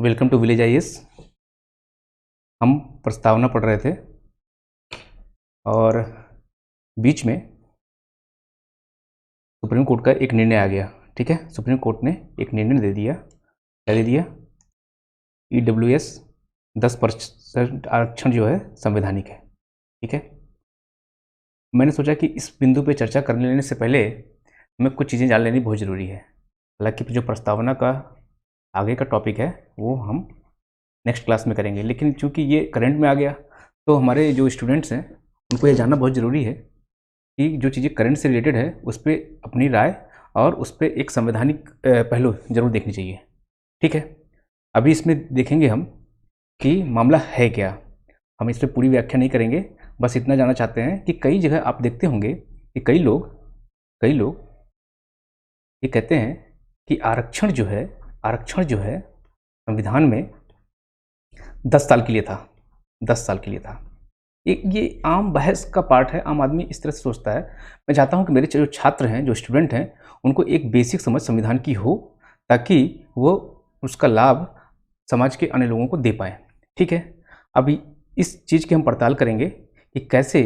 Welcome to village IAS. हम प्रस्तावना पढ़ रहे थे और बीच में सुप्रीम कोर्ट का एक निर्णय आ गया। ठीक है, सुप्रीम कोर्ट ने एक निर्णय दे दिया। क्या दे दिया? EWS 10% आरक्षण जो है संवैधानिक है। ठीक है, मैंने सोचा कि इस बिंदु पे चर्चा करने लेने से पहले हमें कुछ चीज़ें जान लेनी बहुत ज़रूरी है। हालांकि जो प्रस्तावना का आगे का टॉपिक है वो हम नेक्स्ट क्लास में करेंगे, लेकिन चूंकि ये करंट में आ गया तो हमारे जो स्टूडेंट्स हैं उनको ये जानना बहुत ज़रूरी है कि जो चीज़ें करंट से रिलेटेड है उस पर अपनी राय और उस पर एक संवैधानिक पहलू जरूर देखनी चाहिए। ठीक है, अभी इसमें देखेंगे हम कि मामला है क्या। हम इस पर पूरी व्याख्या नहीं करेंगे, बस इतना जानना चाहते हैं कि कई जगह आप देखते होंगे कि कई लोग ये कहते हैं कि आरक्षण जो है संविधान में 10 साल के लिए था। 10 साल के लिए था। ये आम बहस का पार्ट है, आम आदमी इस तरह से सोचता है। मैं चाहता हूं कि मेरे जो छात्र हैं, जो स्टूडेंट हैं, उनको एक बेसिक समझ संविधान की हो ताकि वो उसका लाभ समाज के अन्य लोगों को दे पाएँ। ठीक है, अभी इस चीज़ की हम पड़ताल करेंगे कि कैसे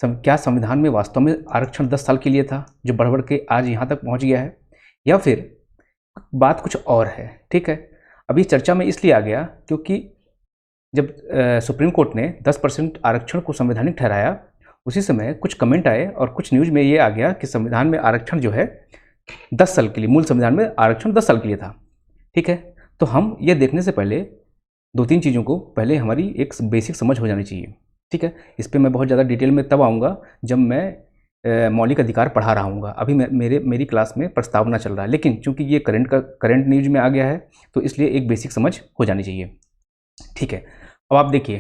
क्या संविधान में वास्तव में आरक्षण 10 साल के लिए था जो बढ़ के आज यहाँ तक पहुँच गया है, या फिर बात कुछ और है। ठीक है, अभी चर्चा में इसलिए आ गया क्योंकि जब सुप्रीम कोर्ट ने 10% आरक्षण को संवैधानिक ठहराया, उसी समय कुछ कमेंट आए और कुछ न्यूज़ में ये आ गया कि संविधान में आरक्षण जो है 10 साल के लिए, मूल संविधान में आरक्षण 10 साल के लिए था। ठीक है, तो हम ये देखने से पहले 2-3 चीज़ों को पहले हमारी एक बेसिक समझ हो जानी चाहिए। ठीक है, इस पर मैं बहुत ज़्यादा डिटेल में तब आऊँगा जब मैं मौलिक अधिकार पढ़ा रहा हूँगा। अभी मेरी क्लास में प्रस्तावना चल रहा है, लेकिन चूंकि ये करंट न्यूज में आ गया है तो इसलिए एक बेसिक समझ हो जानी चाहिए। ठीक है, अब आप देखिए,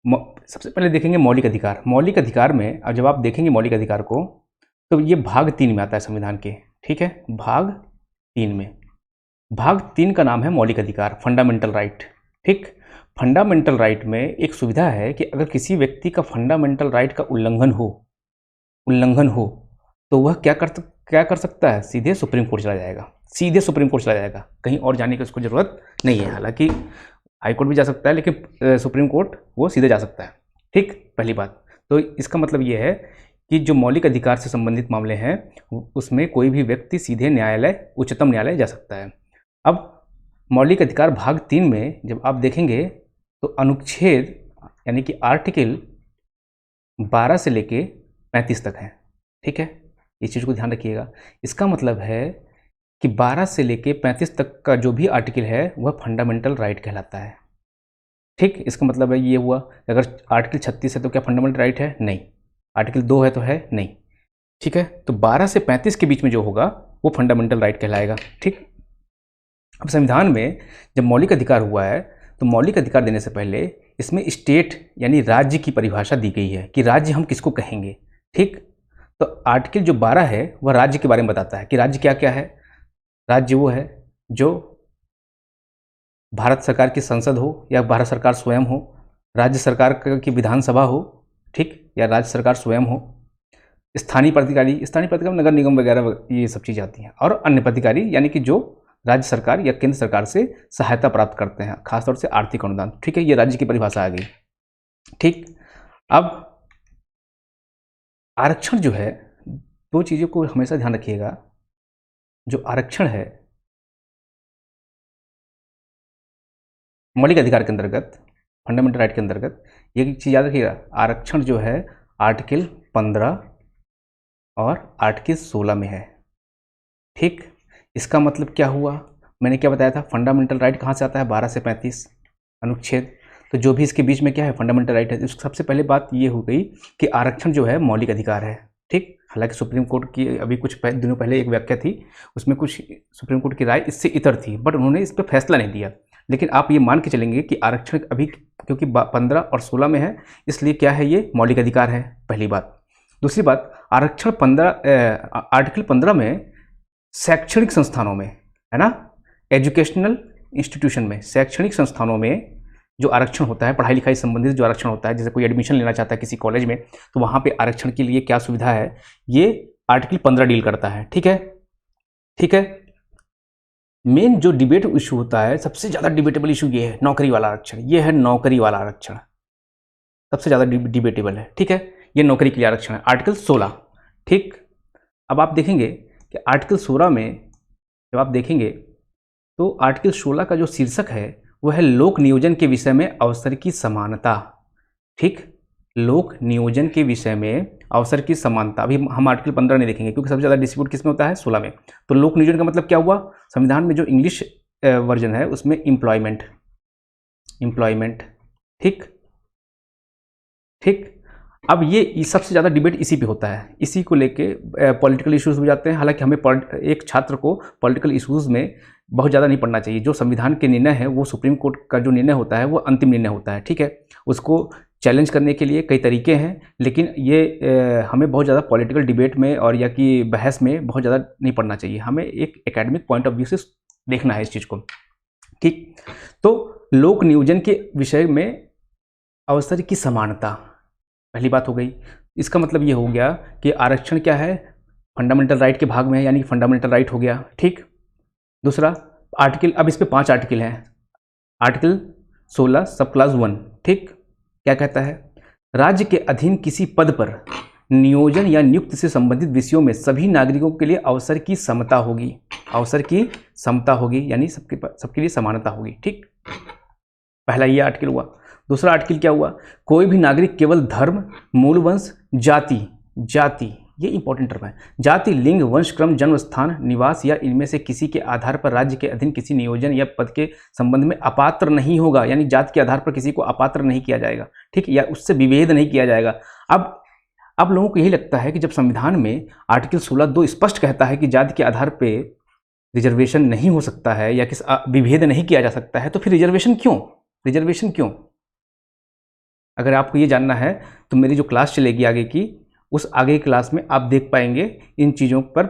सबसे पहले देखेंगे मौलिक अधिकार। मौलिक अधिकार में अब जब आप देखेंगे मौलिक अधिकार को तो ये भाग 3 में आता है संविधान के। ठीक है, भाग 3 में, भाग 3 का नाम है मौलिक अधिकार, फंडामेंटल राइट। ठीक, फंडामेंटल राइट में एक सुविधा है कि अगर किसी व्यक्ति का फंडामेंटल राइट का उल्लंघन हो तो वह क्या कर सकता है? सीधे सुप्रीम कोर्ट चला जाएगा। कहीं और जाने की उसको जरूरत नहीं है। हालांकि हाई कोर्ट भी जा सकता है, लेकिन सुप्रीम कोर्ट वो सीधे जा सकता है। ठीक, पहली बात तो इसका मतलब ये है कि जो मौलिक अधिकार से संबंधित मामले हैं उसमें कोई भी व्यक्ति सीधे न्यायालय, उच्चतम न्यायालय जा सकता है। अब मौलिक अधिकार भाग 3 में जब आप देखेंगे तो अनुच्छेद यानी कि आर्टिकल 12 से लेके 35 तक है। ठीक है, इस चीज़ को ध्यान रखिएगा। इसका मतलब है कि 12 से लेके 35 तक का जो भी आर्टिकल है वह फंडामेंटल राइट कहलाता है। ठीक, इसका मतलब है ये हुआ, अगर आर्टिकल 36 है तो क्या फंडामेंटल राइट है? नहीं। आर्टिकल 2 है तो है? नहीं। ठीक है, तो 12 से 35 के बीच में जो होगा वो फंडामेंटल राइट कहलाएगा। ठीक, अब संविधान में जब मौलिक अधिकार हुआ है तो मौलिक अधिकार देने से पहले इसमें स्टेट यानी राज्य की परिभाषा दी गई है कि राज्य हम किसको कहेंगे। ठीक, तो आर्टिकल जो 12 है वह राज्य के बारे में बताता है कि राज्य क्या क्या है। राज्य वो है जो भारत सरकार की संसद हो या भारत सरकार स्वयं हो, राज्य सरकार की विधानसभा हो, ठीक, या राज्य सरकार स्वयं हो, स्थानीय प्राधिकारी नगर निगम वगैरह ये सब चीज़ें आती हैं, और अन्य प्राधिकारी यानी कि जो राज्य सरकार या केंद्र सरकार से सहायता प्राप्त करते हैं, खासतौर से आर्थिक अनुदान। ठीक है, ये राज्य की परिभाषा आ गई। ठीक, अब आरक्षण जो है, 2 चीज़ों को हमेशा ध्यान रखिएगा। जो आरक्षण है मौलिक अधिकार के अंतर्गत, फंडामेंटल राइट के अंतर्गत, एक चीज़ याद रखिएगा, आरक्षण जो है आर्टिकल 15 और आर्टिकल 16 में है। ठीक, इसका मतलब क्या हुआ? मैंने क्या बताया था, फंडामेंटल राइट कहाँ से आता है? 12 से 35 अनुच्छेद। तो जो भी इसके बीच में क्या है? फंडामेंटल राइट है। सबसे पहले बात ये हो गई कि आरक्षण जो है मौलिक अधिकार है। ठीक, हालांकि सुप्रीम कोर्ट की अभी कुछ दिनों पहले एक व्याख्या थी, उसमें कुछ सुप्रीम कोर्ट की राय इससे इतर थी, बट उन्होंने इस पर फैसला नहीं दिया। लेकिन आप ये मान के चलेंगे कि आरक्षण अभी क्योंकि 15 और 16 में है, इसलिए क्या है, ये मौलिक अधिकार है, पहली बात। दूसरी बात, आरक्षण आर्टिकल 15 में शैक्षणिक संस्थानों में है ना, एजुकेशनल इंस्टीट्यूशन में, शैक्षणिक संस्थानों में जो आरक्षण होता है, पढ़ाई लिखाई संबंधित जो आरक्षण होता है, जैसे कोई एडमिशन लेना चाहता है किसी कॉलेज में, तो वहाँ पे आरक्षण के लिए क्या सुविधा है, ये आर्टिकल 15 डील करता है। ठीक है, मेन जो डिबेट इशू होता है, सबसे ज़्यादा डिबेटेबल इशू ये है नौकरी वाला आरक्षण। ये है नौकरी वाला आरक्षण, सबसे ज़्यादा डिबेटेबल है, ठीक है। ये नौकरी के लिए आरक्षण है, आर्टिकल 16, ठीक। अब आप देखेंगे कि आर्टिकल 16 में जब आप देखेंगे तो आर्टिकल 16 का जो शीर्षक है वो है लोक नियोजन के विषय में अवसर की समानता, ठीक। लोक नियोजन के विषय में अवसर की समानता। अभी हम आर्टिकल 15 नहीं देखेंगे क्योंकि सबसे ज़्यादा डिस्प्यूट किस में होता है, 16 में। तो लोक नियोजन का मतलब क्या हुआ, संविधान में जो इंग्लिश वर्जन है उसमें एम्प्लॉयमेंट, ठीक ठीक। अब ये सबसे ज़्यादा डिबेट इसी पे होता है, इसी को लेके पॉलिटिकल इश्यूज हो जाते हैं। हालांकि हमें एक छात्र को पॉलिटिकल इश्यूज में बहुत ज़्यादा नहीं पढ़ना चाहिए। जो संविधान के निर्णय है वो सुप्रीम कोर्ट का जो निर्णय होता है वो अंतिम निर्णय होता है, ठीक है। उसको चैलेंज करने के लिए कई तरीके हैं, लेकिन ये हमें बहुत ज़्यादा पॉलिटिकल डिबेट में और या कि बहस में बहुत ज़्यादा नहीं पढ़ना चाहिए। हमें एक एकेडमिक पॉइंट ऑफ व्यू से देखना है इस चीज़ को, ठीक। तो लोक नियोजन के विषय में अवसर की समानता पहली बात हो गई। इसका मतलब ये हो गया कि आरक्षण क्या है, फंडामेंटल राइट के भाग में है, यानी फंडामेंटल राइट हो गया, ठीक। दूसरा आर्टिकल, अब इस पे 5 आर्टिकल हैं। आर्टिकल 16 सब क्लास 1, ठीक। क्या कहता है, राज्य के अधीन किसी पद पर नियोजन या नियुक्ति से संबंधित विषयों में सभी नागरिकों के लिए अवसर की समता होगी, अवसर की समता होगी, यानी सबके लिए समानता होगी, ठीक। पहला ये आर्टिकल हुआ। दूसरा आर्टिकल क्या हुआ, कोई भी नागरिक केवल धर्म, मूल वंश, जाति, ये इंपॉर्टेंट टर्म है, जाति, लिंग, वंश, क्रम, जन्म स्थान, निवास या इनमें से किसी के आधार पर राज्य के अधीन किसी नियोजन या पद के संबंध में अपात्र नहीं होगा, यानी जाति के आधार पर किसी को अपात्र नहीं किया जाएगा, ठीक, या उससे विभेद नहीं किया जाएगा। अब लोगों को यही लगता है कि जब संविधान में आर्टिकल 16(2) स्पष्ट कहता है कि जाति के आधार पर रिजर्वेशन नहीं हो सकता है या किस विभेद नहीं किया जा सकता है, तो फिर रिजर्वेशन क्यों? अगर आपको ये जानना है तो मेरी जो क्लास चलेगी आगे की, उस आगे की क्लास में आप देख पाएंगे इन चीज़ों पर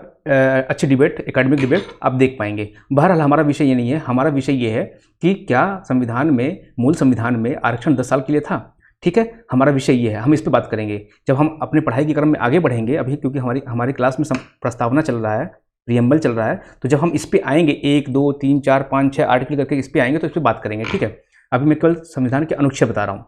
अच्छी डिबेट, एकेडमिक डिबेट आप देख पाएंगे। बहरहाल हमारा विषय ये नहीं है, हमारा विषय ये है कि क्या संविधान में, मूल संविधान में आरक्षण 10 साल के लिए था, ठीक है। हमारा विषय ये है, हम इस पर बात करेंगे जब हम अपने पढ़ाई के क्रम में आगे बढ़ेंगे। अभी क्योंकि हमारी क्लास में प्रस्तावना चल रहा है, प्रियम्बल चल रहा है, तो जब हम इस पर आएंगे 1, 2, 3, 4, 5, 6 आर्टिकल करके इस पर आएंगे तो इस पर बात करेंगे, ठीक है। अभी मैं केवल संविधान के अनुच्छेद बता रहा हूँ।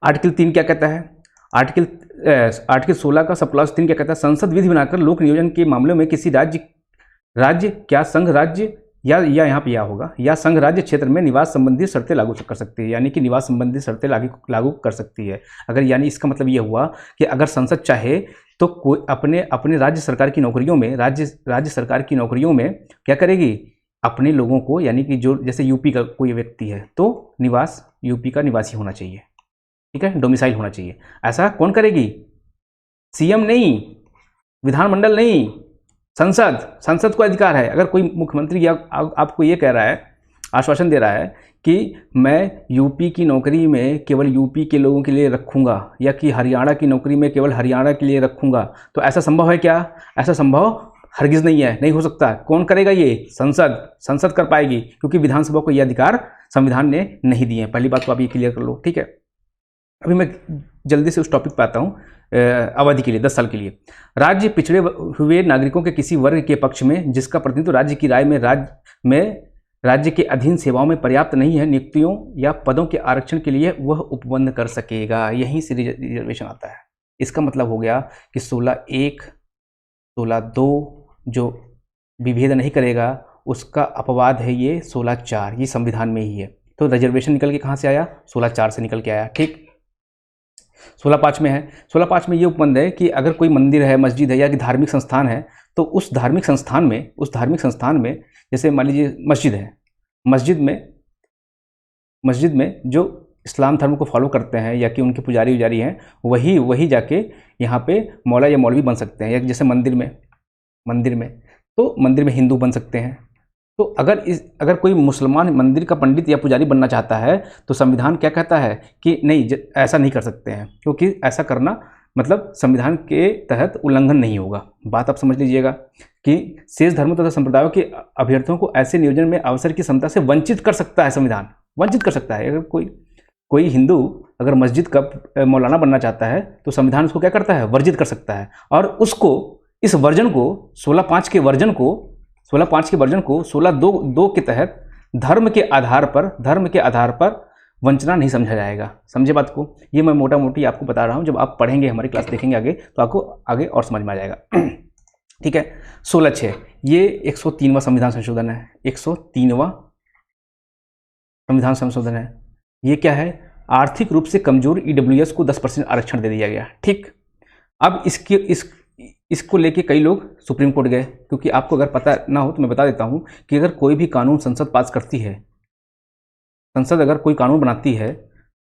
आर्टिकल 3 क्या कहता है, आर्टिकल 16 का सब क्लॉज 3 क्या कहता है, संसद विधि बनाकर लोक नियोजन के मामलों में किसी राज्य क्या संघ राज्य या यहाँ पे या होगा, या संघ राज्य क्षेत्र में निवास संबंधी शर्तें लागू कर सकती है, यानी कि निवास संबंधी शर्तें लागू कर सकती है। अगर यानी इसका मतलब ये हुआ कि अगर संसद चाहे तो कोई अपने राज्य सरकार की नौकरियों में, राज्य सरकार की नौकरियों में क्या करेगी, अपने लोगों को, यानी कि जो जैसे यूपी का कोई व्यक्ति है तो निवास यूपी का निवासी होना चाहिए, ठीक है, डोमिसाइल होना चाहिए। ऐसा कौन करेगी, सीएम नहीं, विधानमंडल नहीं, संसद को अधिकार है। अगर कोई मुख्यमंत्री या आपको ये कह रहा है, आश्वासन दे रहा है कि मैं यूपी की नौकरी में केवल यूपी के लोगों के लिए रखूंगा, या कि हरियाणा की नौकरी में केवल हरियाणा के लिए रखूंगा, तो ऐसा संभव है क्या? ऐसा संभव हरगिज नहीं है, नहीं हो सकता। कौन करेगा ये? संसद कर पाएगी, क्योंकि विधानसभा को ये अधिकार संविधान ने नहीं दिए हैं। पहली बात तो आप ये क्लियर कर लो, ठीक है। अभी मैं जल्दी से उस टॉपिक पे आता हूँ। अवधि के लिए 10 साल के लिए, राज्य पिछड़े हुए नागरिकों के किसी वर्ग के पक्ष में जिसका प्रतिनिधित्व राज्य की राय में राज्य के अधीन सेवाओं में पर्याप्त नहीं है, नियुक्तियों या पदों के आरक्षण के लिए वह उपबंध कर सकेगा। यहीं से रिजर्वेशन आता है। इसका मतलब हो गया कि 16(1), 16(2) जो विभेद नहीं करेगा उसका अपवाद है ये 16(4), ये संविधान में ही है। तो रिजर्वेशन निकल के कहाँ से आया? 16(4) से निकल के आया, ठीक। 16(5) में है, 16(5) में ये उपबंध है कि अगर कोई मंदिर है, मस्जिद है या कि धार्मिक संस्थान है, तो उस धार्मिक संस्थान में जैसे मान लीजिए मस्जिद है, मस्जिद में जो इस्लाम धर्म को फॉलो करते हैं या कि उनके पुजारी उजारी हैं, वही जाके यहाँ पे मौला या मौलवी बन सकते हैं। या जैसे मंदिर में हिंदू बन सकते हैं। तो अगर कोई मुसलमान मंदिर का पंडित या पुजारी बनना चाहता है तो संविधान क्या कहता है कि नहीं, ऐसा नहीं कर सकते हैं, क्योंकि ऐसा करना मतलब संविधान के तहत उल्लंघन नहीं होगा। बात आप समझ लीजिएगा कि शेष धर्मों तथा संप्रदायों के अभ्यर्थियों को ऐसे नियोजन में अवसर की क्षमता से वंचित कर सकता है, संविधान वंचित कर सकता है। अगर कोई हिंदू अगर मस्जिद का मौलाना बनना चाहता है तो संविधान उसको क्या करता है? वर्जित कर सकता है। और उसको, इस वर्जन को, 16(5) के वर्जन को 16.5 के वर्जन को 16.2 के तहत धर्म के आधार पर वंचना नहीं समझा जाएगा। समझे बात को? ये मैं मोटा मोटी आपको बता रहा हूँ, जब आप पढ़ेंगे हमारी क्लास देखेंगे आगे तो आपको आगे और समझ में आ जाएगा। ठीक है। 16.6 ये 103वां संविधान संशोधन है, 103वां संविधान संशोधन है। ये क्या है? आर्थिक रूप से कमजोर ईडब्ल्यूएस को 10% आरक्षण दे दिया गया। ठीक। अब इसको लेके कई लोग सुप्रीम कोर्ट गए, क्योंकि आपको अगर पता ना हो तो मैं बता देता हूं कि अगर कोई भी कानून संसद पास करती है, संसद अगर कोई कानून बनाती है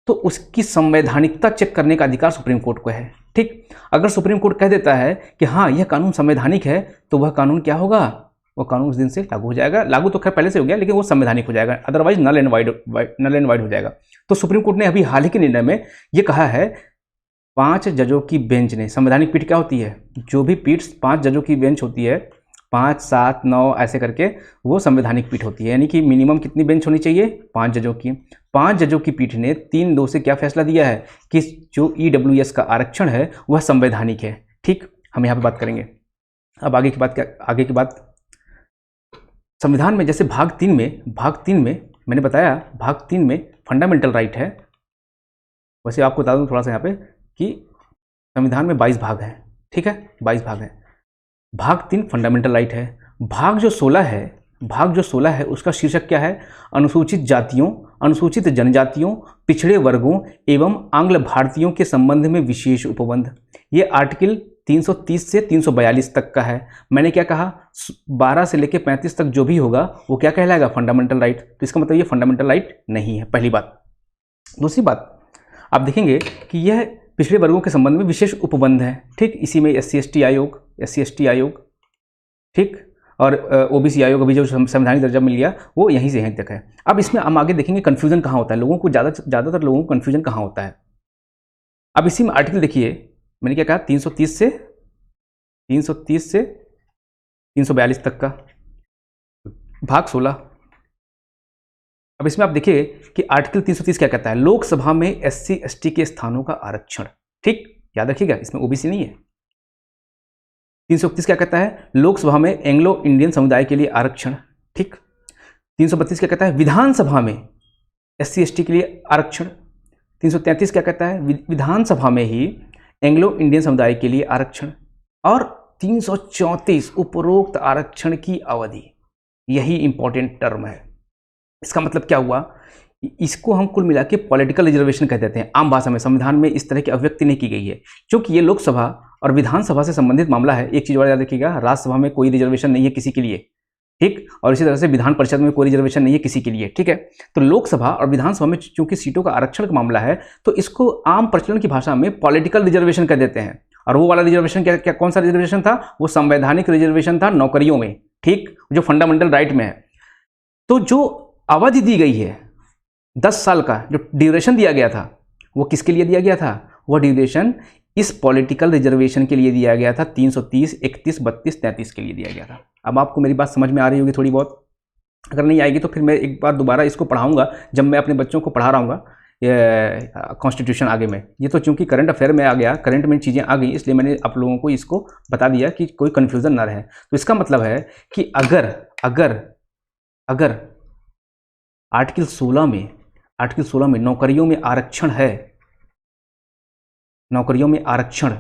तो उसकी संवैधानिकता चेक करने का अधिकार सुप्रीम कोर्ट को है। ठीक। अगर सुप्रीम कोर्ट कह देता है कि हाँ यह कानून संवैधानिक है तो वह कानून क्या होगा? वो कानून उस दिन से लागू हो जाएगा। लागू तो खैर पहले से हो गया, लेकिन वो संवैधानिक हो जाएगा, अदरवाइज नल एंड वाइड हो जाएगा। तो सुप्रीम कोर्ट ने अभी हाल ही के निर्णय में ये कहा है, 5 जजों की बेंच ने, संवैधानिक पीठ क्या होती है? जो भी पीठ 5 जजों की बेंच होती है, 5, 7, 9 ऐसे करके वो संवैधानिक पीठ होती है। यानी कि मिनिमम कितनी बेंच होनी चाहिए? 5 जजों की। 5 जजों की पीठ ने 3-2 से क्या फैसला दिया है कि जो ईडब्ल्यूएस का आरक्षण है वह संवैधानिक है। ठीक। हम यहाँ पे बात करेंगे। अब आगे की बात संविधान में, जैसे भाग 3 में मैंने बताया, भाग 3 में फंडामेंटल राइट है। वैसे आपको बता दूं थोड़ा सा यहाँ पे कि संविधान में 22 भाग है। ठीक है, 22 भाग है। भाग 3 फंडामेंटल राइट है। भाग जो 16 है उसका शीर्षक क्या है? अनुसूचित जातियों, अनुसूचित जनजातियों, पिछड़े वर्गों एवं आंग्ल भारतीयों के संबंध में विशेष उपबंध। ये आर्टिकल 330 से 342 तक का है। मैंने क्या कहा? 12 से लेकर 35 तक जो भी होगा वो क्या कहलाएगा? Fundamental right. तो इसका मतलब ये फंडामेंल राइट नहीं है, पहली बात। दूसरी बात, आप देखेंगे कि यह पिछड़े वर्गों के संबंध में विशेष उपबंध है। ठीक। इसी में SC/ST आयोग, ठीक, और OBC आयोग अभी जो संवैधानिक दर्जा मिल गया वो यहीं से यहीं तक है। अब इसमें हम आगे देखेंगे कन्फ्यूजन कहाँ होता है, लोगों को ज़्यादातर लोगों को कन्फ्यूजन कहाँ होता है। अब इसी में आर्टिकल देखिए, मैंने क्या कहा? 330 से 342 तक का भाग 16। अब इसमें आप देखिए कि आर्टिकल 330 क्या कहता है? लोकसभा में SC/ST के स्थानों का आरक्षण। ठीक, याद रखिएगा, इसमें OBC नहीं है। 331 क्या कहता है? लोकसभा में एंग्लो इंडियन समुदाय के लिए आरक्षण। ठीक। 332 क्या कहता है? विधानसभा में SC/ST के लिए आरक्षण। 333 क्या कहता है? विधानसभा में ही एंग्लो इंडियन समुदाय के लिए आरक्षण। और 334 उपरोक्त आरक्षण की अवधि। यही इंपॉर्टेंट टर्म है। इसका मतलब क्या हुआ? इसको हम कुल मिला के पॉलिटिकल रिजर्वेशन कह देते हैं आम भाषा में। संविधान में इस तरह की अभिव्यक्ति नहीं की गई है, क्योंकि ये लोकसभा और विधानसभा से संबंधित मामला है। एक चीज और याद रखिएगा, राज्यसभा में कोई रिजर्वेशन नहीं है किसी के लिए। ठीक। और इसी तरह से विधान परिषद में कोई रिजर्वेशन नहीं है किसी के लिए। ठीक है। तो लोकसभा और विधानसभा में चूंकि सीटों का आरक्षण का मामला है, तो इसको आम प्रचलन की भाषा में पॉलिटिकल रिजर्वेशन कह देते हैं। और वो वाला रिजर्वेशन क्या कौन सा रिजर्वेशन था? वो संवैधानिक रिजर्वेशन था नौकरियों में। ठीक, जो फंडामेंटल राइट में है। तो जो अवधि दी गई है 10 साल का, जो ड्यूरेशन दिया गया था, वो किसके लिए दिया गया था? वह ड्यूरेशन इस पॉलिटिकल रिजर्वेशन के लिए दिया गया था। 330, 31, 32, 33 के लिए दिया गया था। अब आपको मेरी बात समझ में आ रही होगी थोड़ी बहुत। अगर नहीं आएगी तो फिर मैं एक बार दोबारा इसको पढ़ाऊंगा जब मैं अपने बच्चों को पढ़ा रहा हूँ कॉन्स्टिट्यूशन आगे में। ये तो चूंकि करंट अफेयर में आ गया, करंट में चीज़ें आ गई, इसलिए मैंने आप लोगों को इसको बता दिया कि कोई कन्फ्यूज़न ना रहे। तो इसका मतलब है कि अगर आर्टिकल 16 में नौकरियों में आरक्षण है, नौकरियों में आरक्षण,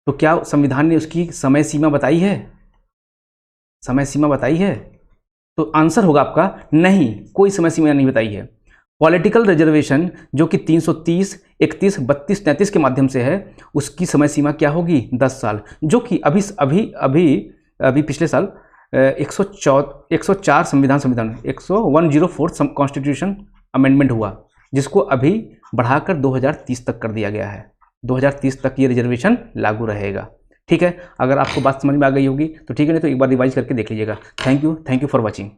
तो क्या संविधान ने उसकी समय सीमा बताई है? समय सीमा बताई है? तो आंसर होगा आपका नहीं, कोई समय सीमा नहीं बताई है। पॉलिटिकल रिजर्वेशन जो कि 330, 31, 32, 33 के माध्यम से है, उसकी समय सीमा क्या होगी? 10 साल। जो कि अभी पिछले साल 104 संविधान 104 कॉन्स्टिट्यूशन अमेंडमेंट हुआ, जिसको अभी बढ़ाकर 2030 तक कर दिया गया है। 2030 तक ये रिजर्वेशन लागू रहेगा। ठीक है। अगर आपको बात समझ में आ गई होगी तो ठीक है, नहीं तो एक बार रिवाइज करके देख लीजिएगा। Thank you for watching.